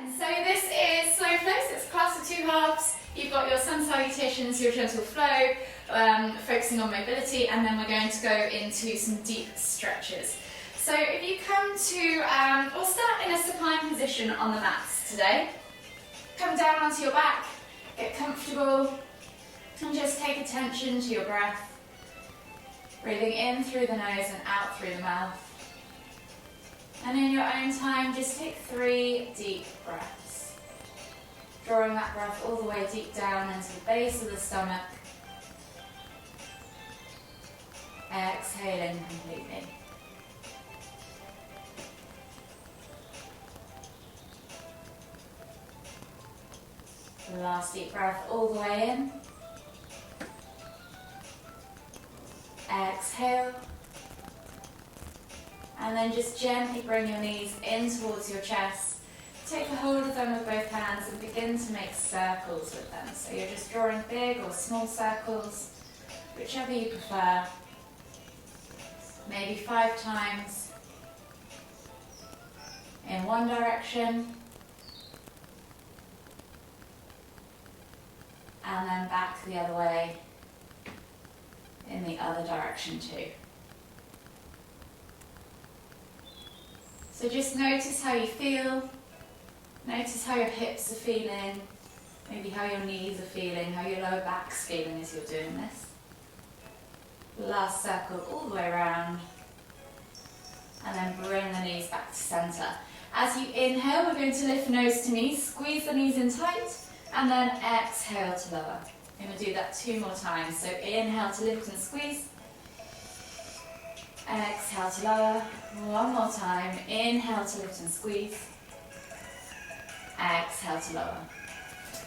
And so this is slow flow, so it's a class of 2 halves. You've got your sun salutations, your gentle flow, focusing on mobility, and then we're going to go into some deep stretches. So if you come to, we'll start in a supine position on the mats today. Come down onto your back, get comfortable, and just take attention to your breath. Breathing in through the nose and out through the mouth. And in your own time, just take 3 deep breaths. Drawing that breath all the way deep down into the base of the stomach. Exhaling completely. Last deep breath all the way in. Exhale. And then just gently bring your knees in towards your chest. Take a hold of them with both hands and begin to make circles with them. So you're just drawing big or small circles, whichever you prefer. Maybe 5 times in one direction. And then back the other way in the other direction too. So just notice how you feel, notice how your hips are feeling, maybe how your knees are feeling, how your lower back's feeling as you're doing this. Last circle all the way around, and then bring the knees back to center. As you inhale, we're going to lift nose to knees, squeeze the knees in tight, and then exhale to lower. I'm going to do that 2 more times. So inhale to lift and squeeze. Exhale to lower. 1 more time. Inhale to lift and squeeze. Exhale to lower.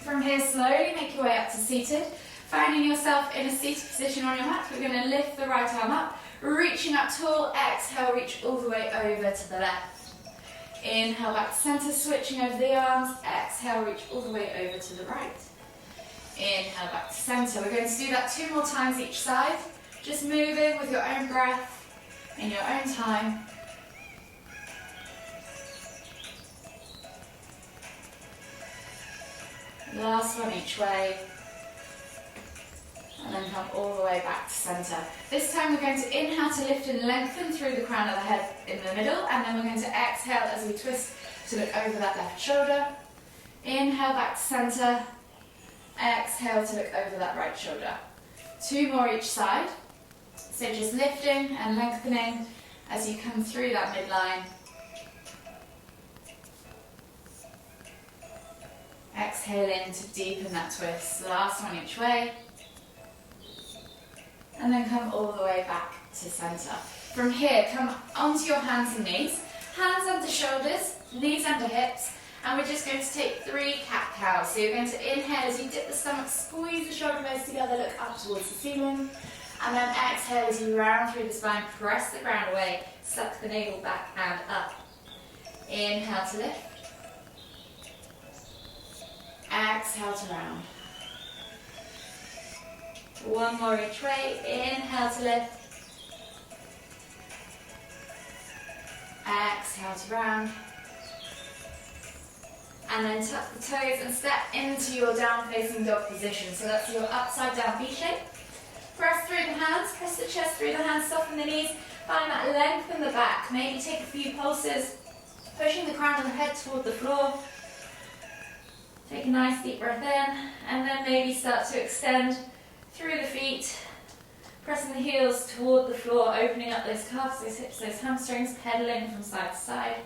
From here, slowly make your way up to seated. Finding yourself in a seated position on your mat, we're going to lift the right arm up, reaching up tall. Exhale, reach all the way over to the left. Inhale back to center, switching over the arms. Exhale, reach all the way over to the right. Inhale back to center. We're going to do that 2 more times each side. Just moving with your own breath, in your own time. Last one each way. And then come all the way back to center. This time we're going to inhale to lift and lengthen through the crown of the head in the middle, and then we're going to exhale as we twist to look over that left shoulder. Inhale back to center. Exhale to look over that right shoulder. 2 more each side. So just lifting and lengthening as you come through that midline. Exhaling to deepen that twist. Last one each way. And then come all the way back to center. From here, come onto your hands and knees. Hands under shoulders, knees under hips. And we're just going to take 3 cat-cows. So you're going to inhale as you dip the stomach, squeeze the shoulder blades together, look up towards the ceiling. And then exhale as you round through the spine, press the ground away, suck the navel back and up. Inhale to lift. Exhale to round. 1 more each way. Inhale to lift. Exhale to round. And then tuck the toes and step into your down facing dog position. So that's your upside down V shape. Press through the hands, press the chest through the hands, soften the knees. Find that length in the back. Maybe take a few pulses, pushing the crown of the head toward the floor. Take a nice deep breath in, and then maybe start to extend through the feet, pressing the heels toward the floor, opening up those calves, those hips, those hamstrings, pedaling from side to side.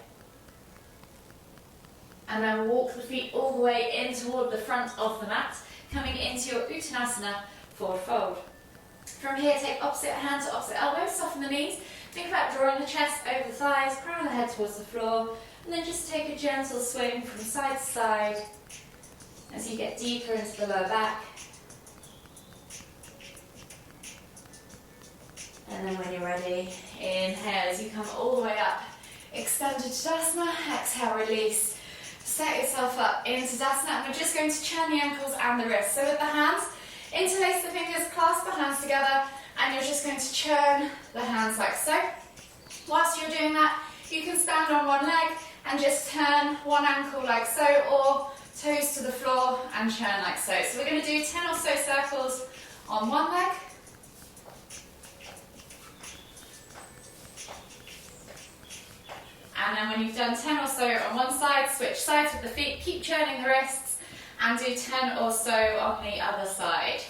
And then walk the feet all the way in toward the front of the mat, coming into your Uttanasana forward fold. From here, take opposite hand to opposite elbow, soften the knees. Think about drawing the chest over the thighs, crown of the head towards the floor, and then just take a gentle swing from side to side as you get deeper into the lower back. And then when you're ready, inhale as you come all the way up. Extended Tadasana, exhale, release. Set yourself up into Tadasana, and we're just going to churn the ankles and the wrists. So with the hands, interlace the fingers, clasp the hands together, and you're just going to churn the hands like so. Whilst you're doing that, you can stand on one leg and just turn one ankle like so, or toes to the floor and turn like so. So we're going to do 10 or so circles on one leg. And then when you've done 10 or so on one side, switch sides with the feet, keep churning the wrists, and do 10 or so on the other side.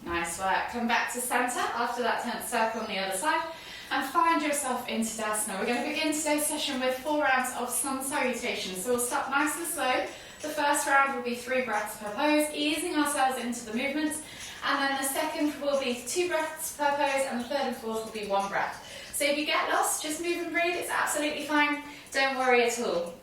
Nice work. Come back to center after that 10th circle on the other side, and find yourself into Tadasana. We're going to begin today's session with 4 rounds of sun salutations. So we'll start nice and slow. The first round will be 3 breaths per pose, easing ourselves into the movements. And then the second will be 2 breaths per pose, and the third and fourth will be 1 breath. So if you get lost, just move and breathe, it's absolutely fine, don't worry at all.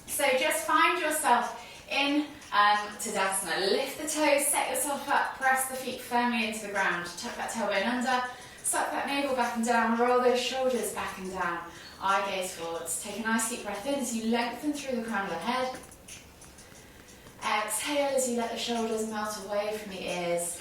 So just find yourself in Tadasana. Lift the toes, set yourself up, press the feet firmly into the ground. Tuck that tailbone under, suck that navel back and down, roll those shoulders back and down. Eye gaze forwards. Take a nice deep breath in as you lengthen through the crown of the head. Exhale as you let the shoulders melt away from the ears.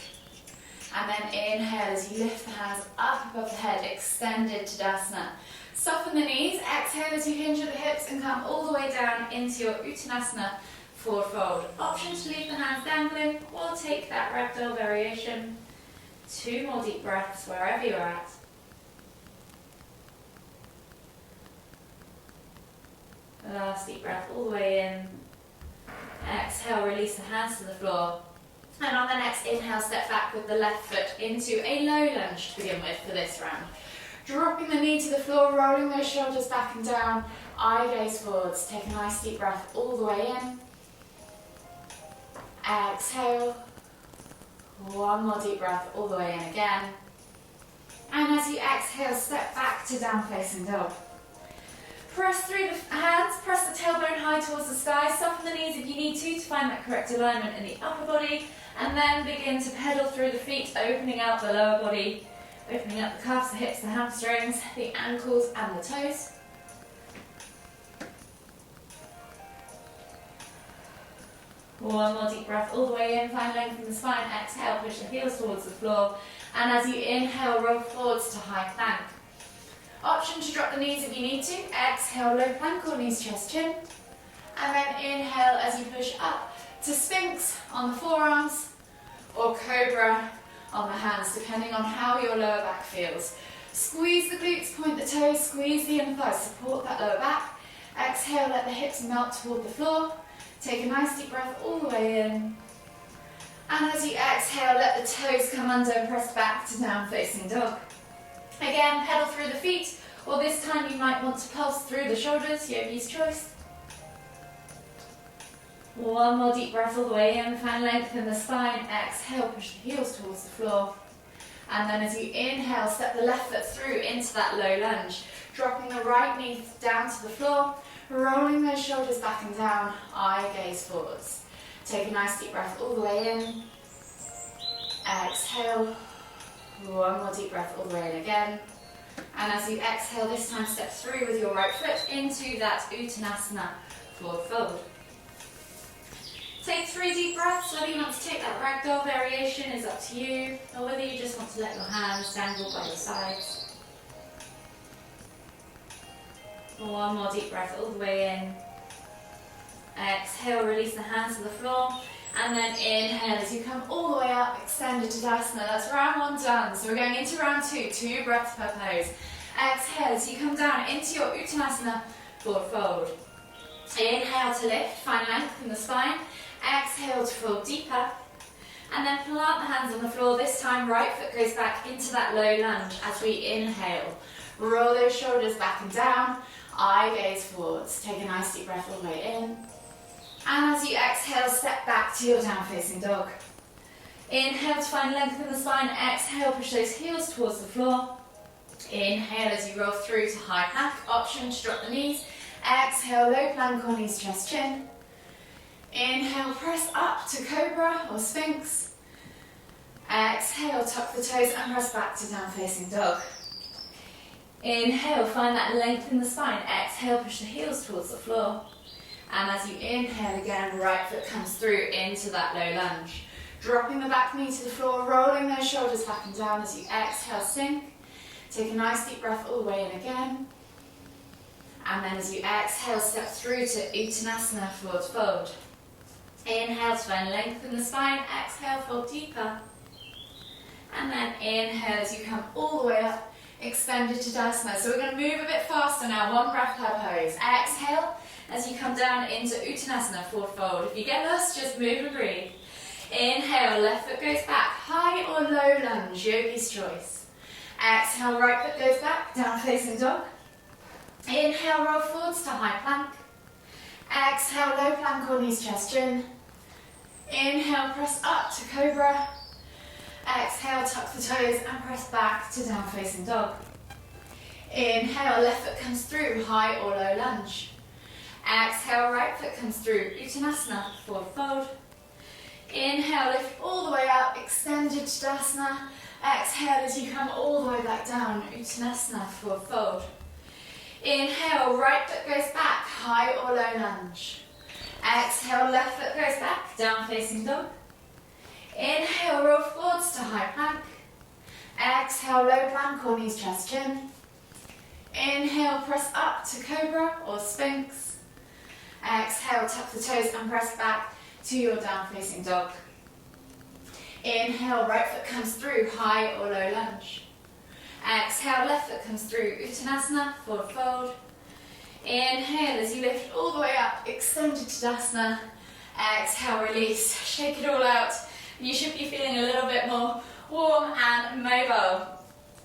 And then inhale as you lift the hands up above the head, extended Tadasana. Soften the knees, exhale as you hinge at the hips and come all the way down into your Uttanasana forward fold. Option to leave the hands dangling or take that ragdoll variation. 2 more deep breaths wherever you're at. Last deep breath all the way in. Exhale, release the hands to the floor. And on the next inhale, step back with the left foot into a low lunge to begin with for this round. Dropping the knee to the floor, rolling those shoulders back and down, eye gaze forwards. Take a nice deep breath all the way in. Exhale. 1 more deep breath all the way in again. And as you exhale, step back to down facing dog. Press through the hands, press the tailbone high towards the sky, soften the knees if you need to find that correct alignment in the upper body, and then begin to pedal through the feet, opening out the lower body, opening up the calves, the hips, the hamstrings, the ankles and the toes. One more deep breath all the way in, find length in the spine, exhale, push the heels towards the floor, and as you inhale, roll forwards to high plank. Option to drop the knees if you need to, exhale, low plank or knees, chest, chin, and then inhale as you push up to Sphinx on the forearms, or Cobra on the hands, depending on how your lower back feels. Squeeze the glutes, point the toes, squeeze the inner thighs, support that lower back. Exhale, let the hips melt toward the floor. Take a nice deep breath all the way in. And as you exhale, let the toes come under and press back to down facing dog. Again, pedal through the feet, or this time you might want to pulse through the shoulders, yogi's choice. 1 more deep breath all the way in, find length in the spine, exhale, push the heels towards the floor. And then as you inhale, step the left foot through into that low lunge, dropping the right knee down to the floor, rolling those shoulders back and down, eye gaze forwards. Take a nice deep breath all the way in, exhale, 1 more deep breath all the way in again. And as you exhale, this time step through with your right foot into that Uttanasana forward fold. Take 3 deep breaths. Whether you want to take that ragdoll variation is up to you, or whether you just want to let your hands dangle by your sides. 1 more deep breath all the way in. Exhale, release the hands to the floor. And then inhale as you come all the way up, extended Tadasana. That's round 1 done. So we're going into round 2, 2 breaths per pose. Exhale as you come down into your Uttanasana forward fold. Inhale to lift, find length in the spine. Exhale to fold deeper. And then plant the hands on the floor. This time right foot goes back into that low lunge as we inhale. Roll those shoulders back and down. Eye gaze forwards. Take a nice deep breath all the way in. And as you exhale, step back to your down facing dog. Inhale to find length in the spine. Exhale, push those heels towards the floor. Inhale as you roll through to high plank. Option to drop the knees. Exhale, low plank or knees, chest, chin. Inhale, press up to Cobra or Sphinx. Exhale, tuck the toes and press back to down facing dog. Inhale, find that length in the spine. Exhale, push the heels towards the floor. And as you inhale again, right foot comes through into that low lunge. Dropping the back knee to the floor, rolling those shoulders back and down as you exhale, sink. Take a nice deep breath all the way in again. And then as you exhale, step through to Uttanasana, forward fold. Inhale to find length in the spine, exhale, fold deeper. And then inhale as you come all the way up, extended to Tadasana. So we're going to move a bit faster now, one breath per pose. Exhale as you come down into Uttanasana, forward fold. If you get lost, just move and breathe. Inhale, left foot goes back, high or low lunge, yogi's choice. Exhale, right foot goes back, down facing dog. Inhale, roll forwards to high plank. Exhale, low plank or knees, chest, chin. Inhale, press up to cobra. Exhale, tuck the toes and press back to down facing dog. Inhale, left foot comes through, high or low lunge. Exhale, right foot comes through, Uttanasana, forward fold. Inhale, lift all the way up, extended Tadasana. Exhale as you come all the way back down, Uttanasana, forward fold. Inhale, right foot goes back, high or low lunge. Exhale, left foot goes back, down facing dog. Inhale, roll forwards to high plank. Exhale, low plank or knees, chest, chin. Inhale, press up to cobra or sphinx. Exhale, tuck the toes and press back to your down facing dog. Inhale, right foot comes through, high or low lunge. Exhale, left foot comes through, Uttanasana, forward fold. Inhale as you lift all the way up, extended Tadasana. Exhale, release, shake it all out. You should be feeling a little bit more warm and mobile.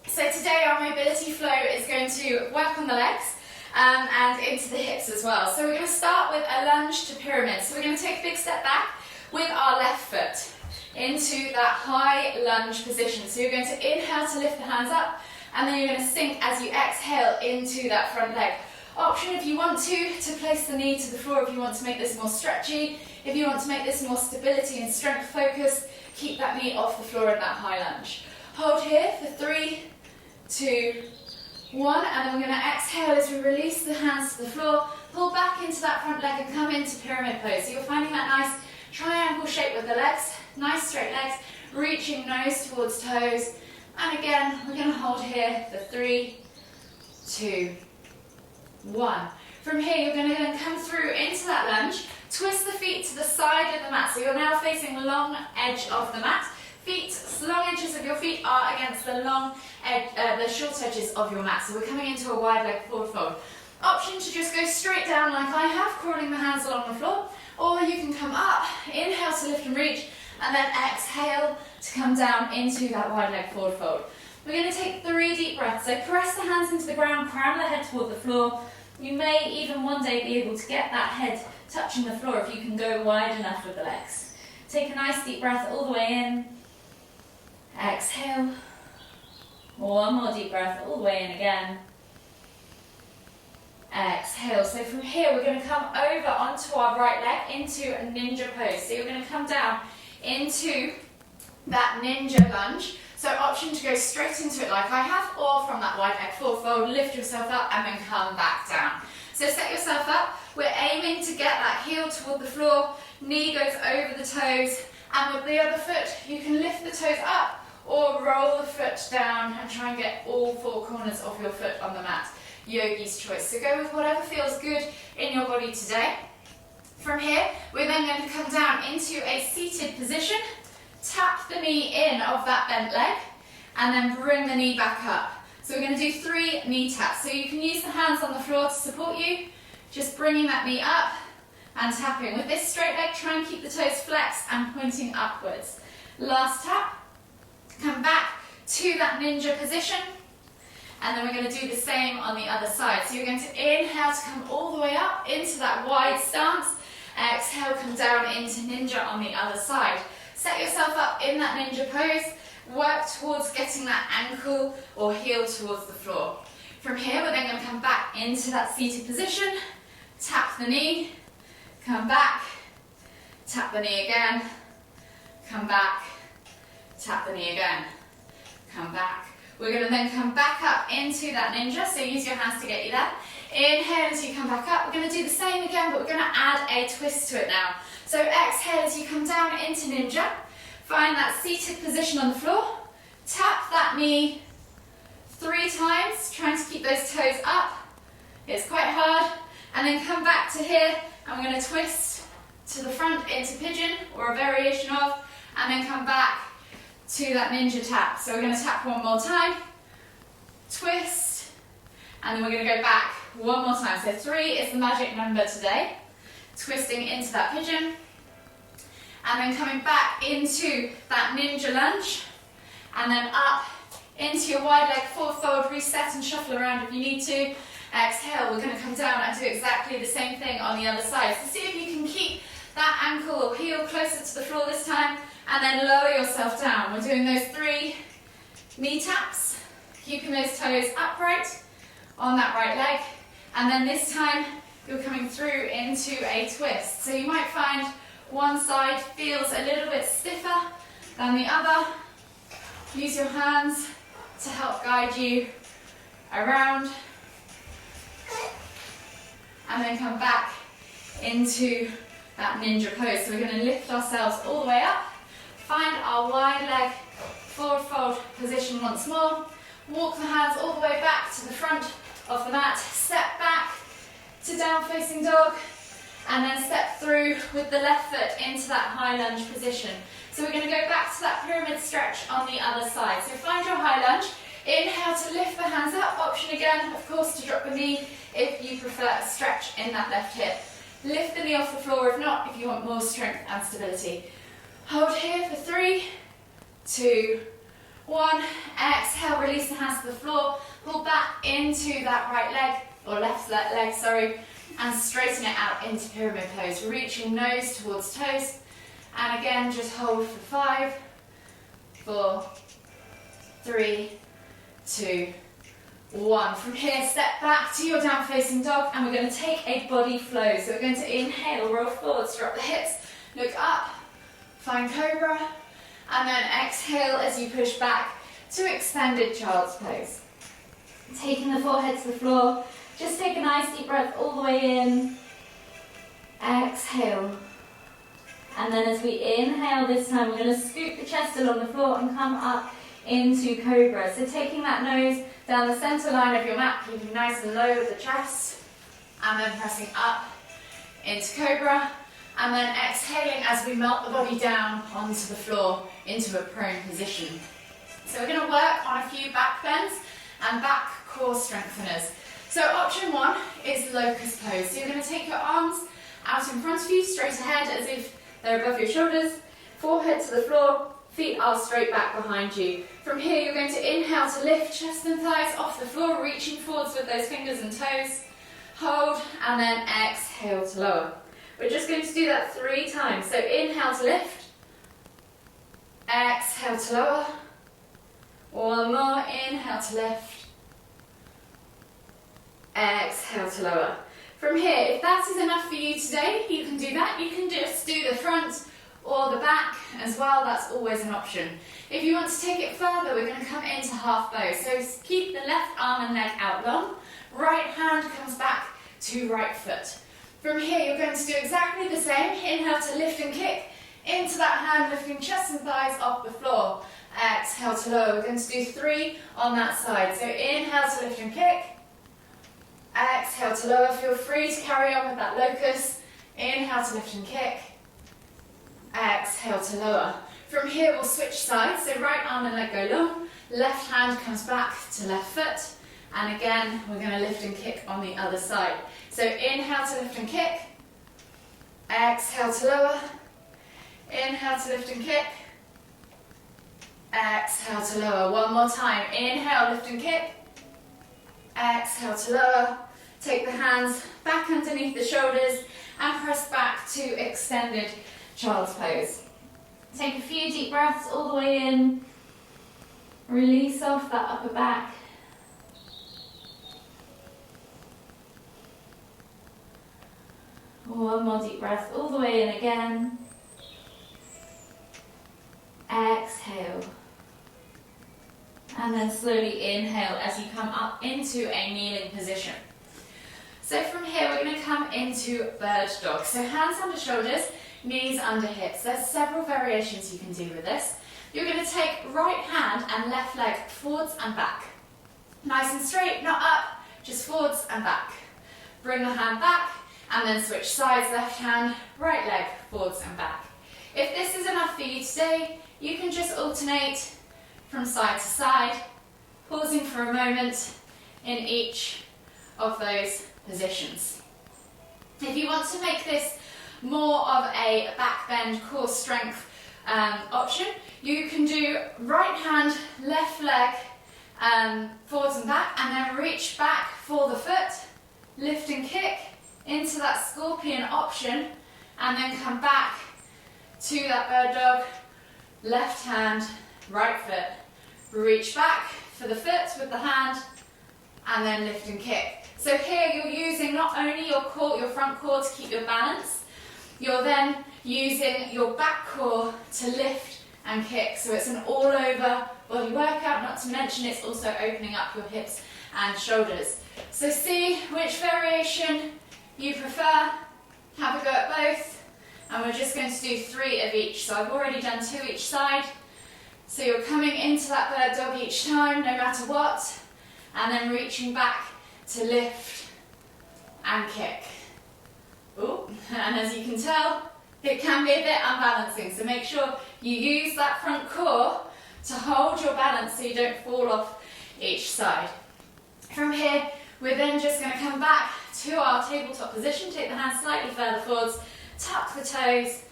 So today our mobility flow is going to work on the legs and into the hips as well. So we're going to start with a lunge to pyramid. So we're going to take a big step back with our left foot into that high lunge position. So you're going to inhale to lift the hands up, and then you're going to sink as you exhale into that front leg. Option if you want to place the knee to the floor if you want to make this more stretchy. If you want to make this more stability and strength focused, keep that knee off the floor in that high lunge. Hold here for 3, 2, 1, and then we're going to exhale as we release the hands to the floor, pull back into that front leg and come into pyramid pose. So you're finding that nice triangle shape with the legs, nice straight legs, reaching nose towards toes. And again, we're going to hold here for 3, 2, 1. From here, you're going to then come through into that lunge, twist the feet to the side of the mat. So you're now facing the long edge of the mat. Long edges of your feet are against the long edge, the short edges of your mat. So we're coming into a wide leg forward fold. Option to just go straight down like I have, crawling the hands along the floor. Or you can come up, inhale to lift and reach, and then exhale to come down into that wide leg forward fold. We're going to take 3 deep breaths. So press the hands into the ground, crown the head toward the floor. You may even one day be able to get that head touching the floor if you can go wide enough with the legs. Take a nice deep breath all the way in. Exhale. One more deep breath all the way in again. Exhale. So from here we're going to come over onto our right leg into a ninja pose. So you're going to come down into that ninja lunge. So option to go straight into it like I have, or from that wide leg forward fold, lift yourself up and then come back down. So set yourself up. We're aiming to get that heel toward the floor, knee goes over the toes, and with the other foot you can lift the toes up or roll the foot down and try and get all 4 corners of your foot on the mat. Yogi's choice. So go with whatever feels good in your body today. From here, we're then going to come down into a seated position, tap the knee in of that bent leg, and then bring the knee back up. So we're going to do 3 knee taps. So you can use the hands on the floor to support you, just bringing that knee up and tapping. With this straight leg, try and keep the toes flexed and pointing upwards. Last tap, come back to that ninja position, and then we're going to do the same on the other side. So you're going to inhale to come all the way up into that wide stance. Exhale, come down into ninja on the other side. Set yourself up in that ninja pose. Work towards getting that ankle or heel towards the floor. From here, we're then going to come back into that seated position. Tap the knee, come back, tap the knee again, come back, tap the knee again, come back. We're going to then come back up into that ninja, so use your hands to get you there. Inhale as you come back up. We're going to do the same again, but we're going to add a twist to it now. So exhale as you come down into ninja. Find that seated position on the floor. Tap that knee 3 times, trying to keep those toes up. It's quite hard. And then come back to here, and we're going to twist to the front into pigeon, or a variation of, and then come back to that ninja tap. So we're going to tap one more time, twist, and then we're going to go back one more time. So 3 is the magic number today. Twisting into that pigeon, and then coming back into that ninja lunge, and then up into your wide leg forward fold, reset and shuffle around if you need to. Exhale, we're going to come down and do exactly the same thing on the other side. So see if you can keep that ankle or heel closer to the floor this time, and then lower yourself down. We're doing those 3 knee taps, keeping those toes upright on that right leg, and then this time you're coming through into a twist. So you might find one side feels a little bit stiffer than the other. Use your hands to help guide you around. And then come back into that ninja pose. So we're going to lift ourselves all the way up. Find our wide leg forward fold position once more. Walk the hands all the way back to the front of the mat. Step back to down facing dog, and then step through with the left foot into that high lunge position. So we're going to go back to that pyramid stretch on the other side. So find your high lunge. Inhale to lift the hands up. Option again, of course, to drop the knee if you prefer a stretch in that left hip. Lift the knee off the floor if not, if you want more strength and stability. Hold here for 3, 2, 1. Exhale, release the hands to the floor. Pull back into that right leg, or left leg, sorry, and straighten it out into pyramid pose. Reach your nose towards toes, and again, just hold for 5, 4, 3, 2, 1. From here, step back to your down facing dog, and we're going to take a body flow. So we're going to inhale, roll forwards, drop the hips, look up, find cobra, and then exhale as you push back to extended child's pose. Taking the forehead to the floor, just take a nice deep breath all the way in, exhale, and then as we inhale this time, we're going to scoop the chest along the floor and come up into cobra. So taking that nose down the center line of your mat, keeping nice and low with the chest, and then pressing up into cobra, and then exhaling as we melt the body down onto the floor into a prone position. So we're going to work on a few back bends and back core strengtheners. So option 1 is locust pose. So you're going to take your arms out in front of you, straight ahead as if they're above your shoulders, forehead to the floor, feet are straight back behind you. From here you're going to inhale to lift chest and thighs off the floor, reaching forwards with those fingers and toes. Hold, and then exhale to lower. We're just going to do that 3 times. So inhale to lift, exhale to lower. One more, inhale to lift, exhale to lower. From here, if that is enough for you today, you can do that. You can just do the front or the back as well, that's always an option. If you want to take it further, we're going to come into half bow. So keep the left arm and leg out long, right hand comes back to right foot. From here, you're going to do exactly the same. Inhale to lift and kick into that hand, lifting chest and thighs off the floor. Exhale to lower. We're going to do 3 on that side. So inhale to lift and kick. Exhale to lower. Feel free to carry on with that locust. Inhale to lift and kick. Exhale to lower. From here, we'll switch sides. So right arm and leg go long. Left hand comes back to left foot. And again, we're going to lift and kick on the other side. So inhale to lift and kick. Exhale to lower. Inhale to lift and kick. Exhale to lower. One more time. Inhale, lift and kick. Exhale to lower. Take the hands back underneath the shoulders and press back to extended child's pose. Take a few deep breaths all the way in. Release off that upper back. One more deep breath all the way in again. Exhale. And then slowly inhale as you come up into a kneeling position. So from here we're going to come into bird dog. So hands under shoulders, knees under hips. There's several variations you can do with this. You're going to take right hand and left leg forwards and back. Nice and straight, not up, just forwards and back. Bring the hand back and then switch sides, left hand, right leg, forwards and back. If this is enough for you today, you can just alternate from side to side, pausing for a moment in each of those positions. If you want to make this more of a back bend core strength option, you can do right hand, left leg forwards and back, and then reach back for the foot, lift and kick into that scorpion option, and then come back to that bird dog, left hand, right foot. Reach back for the foot with the hand, and then lift and kick. So here you're using not only your core, your front core to keep your balance, you're then using your back core to lift and kick. So it's an all over body workout, not to mention it's also opening up your hips and shoulders. So see which variation you prefer, have a go at both, and we're just going to do 3 of each. So I've already done 2 each side. So you're coming into that bird dog each time, no matter what, and then reaching back to lift and kick. Ooh, and as you can tell, it can be a bit unbalancing, so make sure you use that front core to hold your balance so you don't fall off each side. From here, we're then just going to come back to our tabletop position, take the hands slightly further forwards, tuck the toes,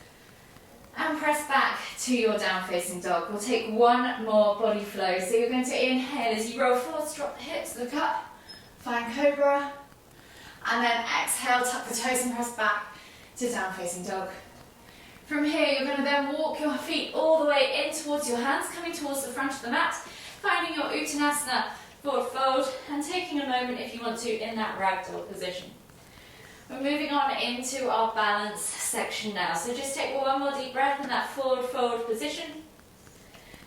and press back to your down facing dog. We'll take one more body flow. So you're going to inhale as you roll forwards, drop the hips, look up, find cobra, and then exhale, tuck the toes and press back to down facing dog. From here, you're going to then walk your feet all the way in towards your hands, coming towards the front of the mat, finding your Uttanasana forward fold, and taking a moment if you want to in that ragdoll position. We're moving on into our balance section now. So just take one more deep breath in that forward fold position.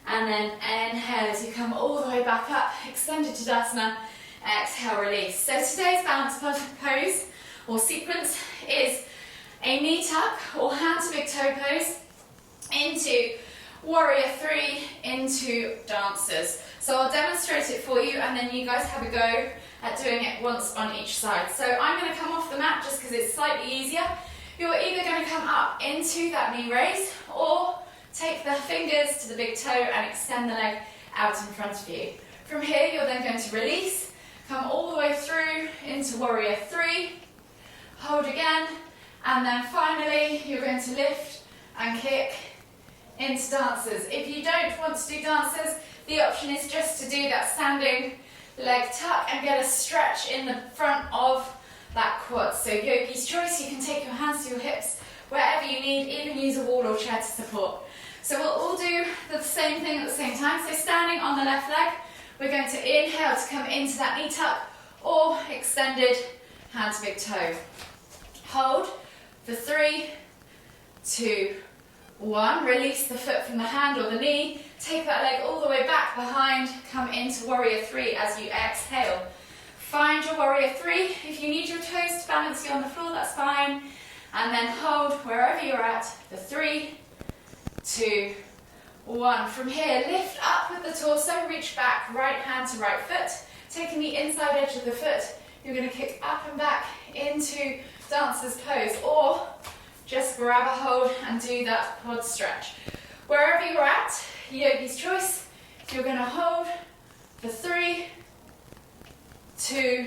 And then inhale as you come all the way back up, extended Tadasana, exhale, release. So today's balance pose or sequence is a knee tuck or hand to big toe pose into warrior 3 into dancers. So I'll demonstrate it for you and then you guys have a go at doing it once on each side. So I'm going to come off the mat just because it's slightly easier. You're either going to come up into that knee raise or take the fingers to the big toe and extend the leg out in front of you. From here you're then going to release, come all the way through into warrior 3, hold again, and then finally you're going to lift and kick into dancers. If you don't want to do dancers, the option is just to do that standing leg tuck and get a stretch in the front of that quad. So yogi's choice, you can take your hands to your hips wherever you need, even use a wall or chair to support. So we'll all do the same thing at the same time. So standing on the left leg, we're going to inhale to come into that knee tuck or extended hand to big toe. Hold for 3, 2, 1. Release the foot from the hand or the knee. Take that leg all the way back behind. Come into warrior 3 as you exhale. Find your warrior 3. If you need your toes to balance you on the floor, that's fine. And then hold wherever you're at for 3, 2, 1. From here, lift up with the torso, reach back, right hand to right foot. Taking the inside edge of the foot, you're going to kick up and back into dancer's pose, or just grab a hold and do that quad stretch. Wherever you're at, yogi's choice, you're going to hold for 3, 2,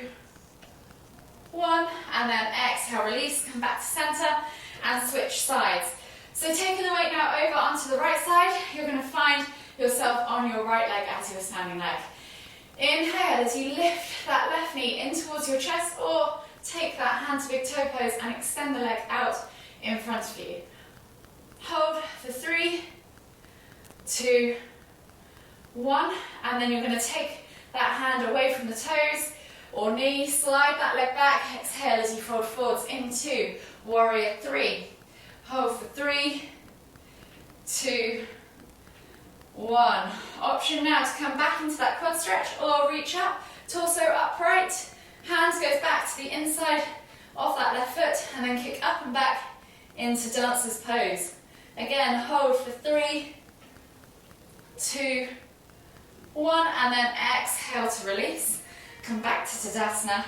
1, and then exhale, release, come back to center and switch sides. So taking the weight now over onto the right side, you're going to find yourself on your right leg as your standing leg. Inhale as you lift that left knee in towards your chest, or take that hand to big toe pose and extend the leg out in front of you. Hold for 3, 2, 1, and then you're going to take that hand away from the toes or knee, slide that leg back, exhale as you fold forwards into warrior 3. Hold for 3, 2, 1. Option now to come back into that quad stretch or reach up, torso upright, hands goes back to the inside of that left foot and then kick up and back into dancer's pose. Again, hold for 3, 2, 1, and then exhale to release. Come back to Tadasana,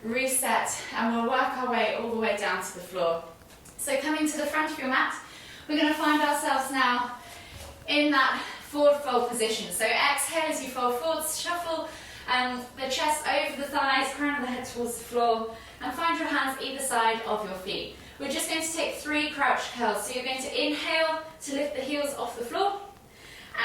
reset, and we'll work our way all the way down to the floor. So coming to the front of your mat, we're going to find ourselves now in that forward fold position. So exhale as you fold forward, shuffle the chest over the thighs, crown of the head towards the floor, and find your hands either side of your feet. We're just going to take 3 crouch curls. So you're going to inhale to lift the heels off the floor,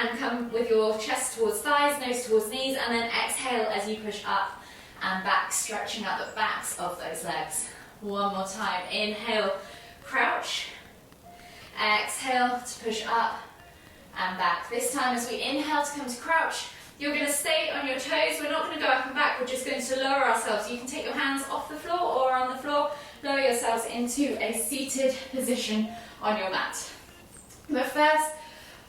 and come with your chest towards thighs, nose towards knees, and then exhale as you push up and back, stretching out the backs of those legs. One more time. Inhale, crouch. Exhale to push up and back. This time as we inhale to come to crouch, you're going to stay on your toes. We're not going to go up and back, we're just going to lower ourselves. You can take your hands off the floor or on the floor, lower yourselves into a seated position on your mat. The first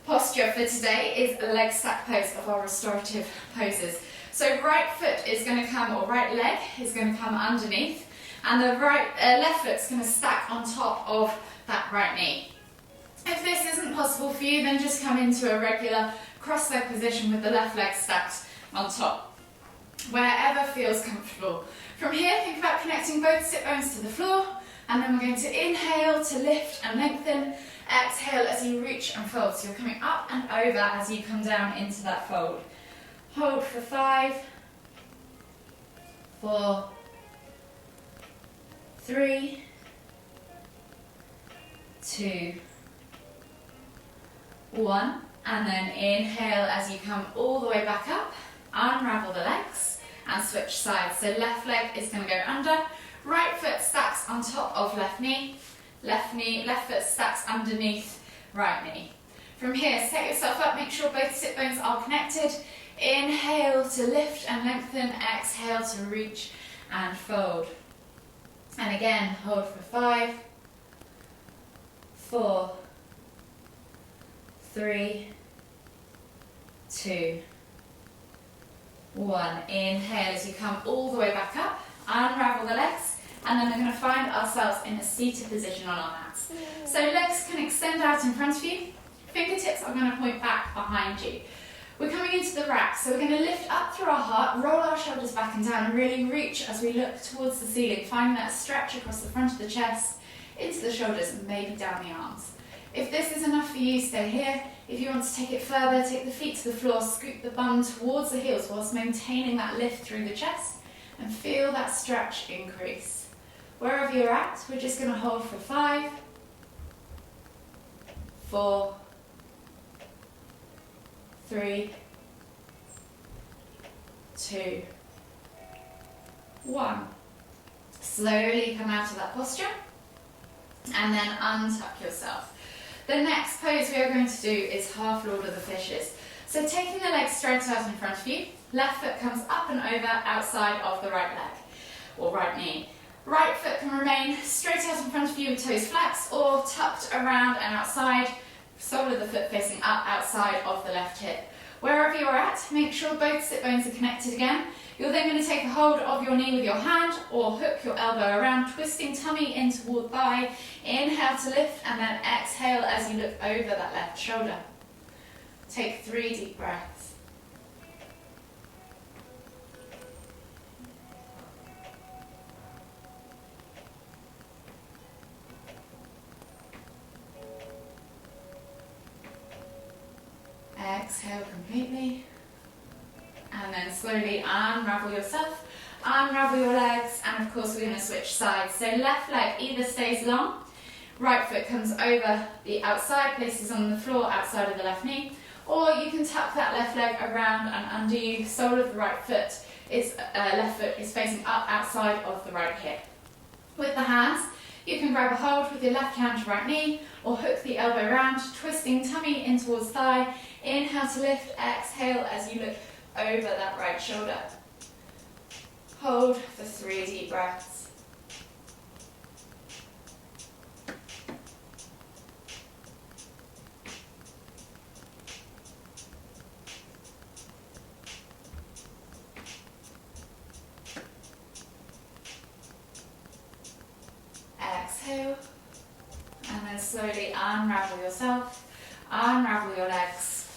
posture for today is a leg stack pose of our restorative poses. So right foot is going to come, or right leg is going to come underneath, and the left foot's going to stack on top of that right knee. If this isn't possible for you, then just come into a regular cross leg position with the left leg stacked on top, wherever feels comfortable. From here, think about connecting both sit bones to the floor, and then we're going to inhale to lift and lengthen. Exhale as you reach and fold. So you're coming up and over as you come down into that fold. Hold for 5, 4, 3, 2, 1. And then inhale as you come all the way back up. Unravel the legs and switch sides. So left leg is going to go under. Right foot stacks on top of left knee. Left foot stacks underneath right knee. From here, set yourself up, make sure both sit bones are connected. Inhale to lift and lengthen, exhale to reach and fold. And again, hold for 5, 4, 3, 2, 1. Inhale as you come all the way back up, unravel the legs, and then we're going to find ourselves in a seated position on our mats. So legs can extend out in front of you, fingertips are going to point back behind you. We're coming into the rack, so we're going to lift up through our heart, roll our shoulders back and down, and really reach as we look towards the ceiling, finding that stretch across the front of the chest, into the shoulders, and maybe down the arms. If this is enough for you, stay here. If you want to take it further, take the feet to the floor, scoop the bum towards the heels whilst maintaining that lift through the chest, and feel that stretch increase. Wherever you're at, we're just going to hold for 5, 4, 3, 2, 1. Slowly come out of that posture and then untuck yourself. The next pose we are going to do is half Lord of the Fishes. So taking the legs straight out in front of you, left foot comes up and over outside of the right leg or right knee. Right foot can remain straight out in front of you with toes flexed or tucked around and outside, sole of the foot facing up outside of the left hip. Wherever you're at, make sure both sit bones are connected again. You're then going to take a hold of your knee with your hand or hook your elbow around, twisting tummy in toward thigh. Inhale to lift and then exhale as you look over that left shoulder. Take 3 deep breaths. Exhale completely, and then slowly unravel yourself, unravel your legs, and of course we're going to switch sides. So left leg either stays long, right foot comes over the outside, places on the floor outside of the left knee, or you can tuck that left leg around and under you, sole of the right foot is left foot is facing up outside of the right hip. With the hands, you can grab a hold with your left hand to right knee, or hook the elbow around, twisting tummy in towards thigh. Inhale to lift, exhale as you look over that right shoulder. Hold for 3 deep breaths. Exhale, slowly unravel yourself, unravel your legs,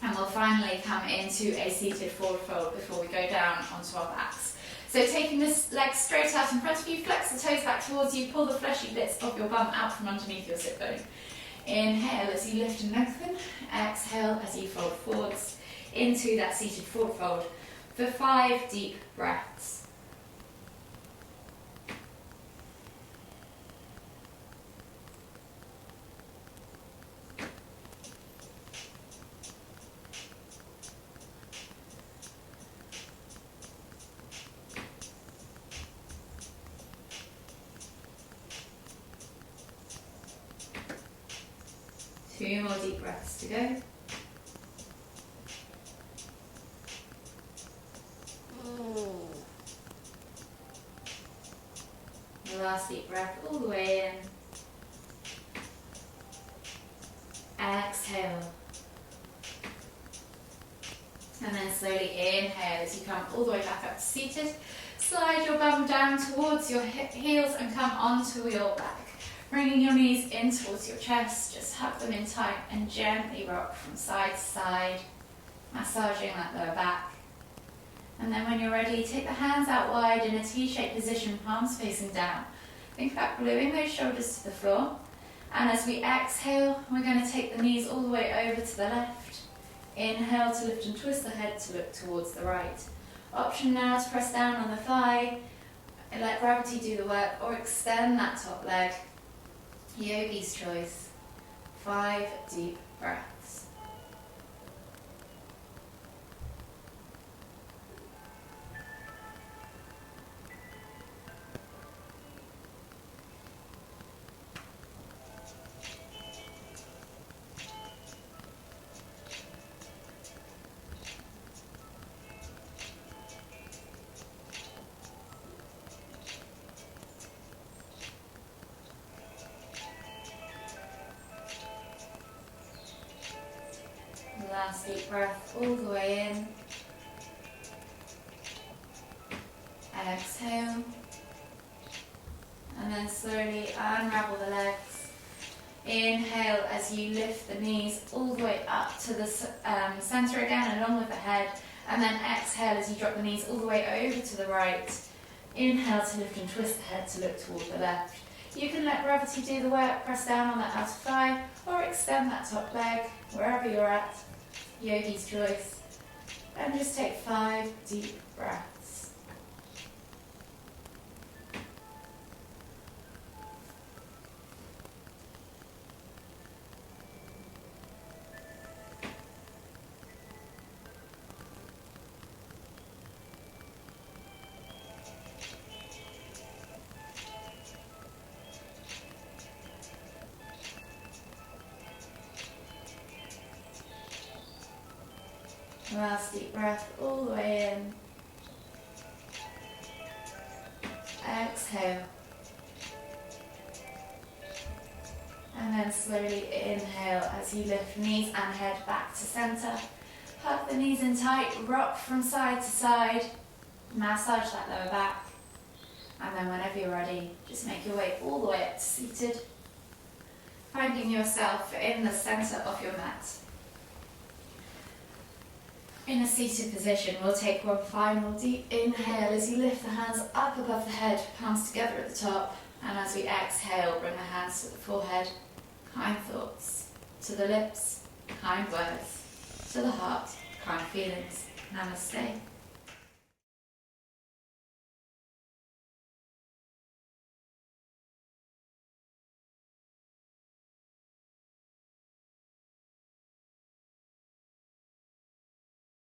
and we'll finally come into a seated forward fold before we go down onto our backs. So taking this leg straight out in front of you, flex the toes back towards you, pull the fleshy bits of your bum out from underneath your sit bone. Inhale as you lift and lengthen, exhale as you fold forwards into that seated forward fold for 5 deep breaths. Two more deep breaths to go. The last deep breath all the way in. Exhale. And then slowly inhale as you come all the way back up to seated. Slide your bum down towards your heels and come onto your back. Bringing your knees in towards your chest, just hug them in tight and gently rock from side to side, massaging that lower back. And then when you're ready, take the hands out wide in a T-shaped position, palms facing down. Think about gluing those shoulders to the floor. And as we exhale, we're going to take the knees all the way over to the left. Inhale to lift and twist the head to look towards the right. Option now to press down on the thigh and let gravity do the work, or extend that top leg. Yogi's choice. 5 deep breaths. Last deep breath all the way in. Exhale. And then slowly unravel the legs. Inhale as you lift the knees all the way up to the center again, along with the head. And then exhale as you drop the knees all the way over to the right. Inhale to lift and twist the head to look toward the left. You can let gravity do the work, press down on that outer thigh, or extend that top leg, wherever you're at. Yogi's choice. And just take 5 deep breaths. Last deep breath all the way in. Exhale. And then slowly inhale as you lift knees and head back to center. Hug the knees in tight, rock from side to side. Massage that lower back. And then whenever you're ready, just make your way all the way up to seated. Finding yourself in the center of your mat. In a seated position, we'll take one final deep inhale as you lift the hands up above the head, palms together at the top. And as we exhale, bring the hands to the forehead. Kind thoughts to the lips, kind words to the heart, kind feelings. Namaste.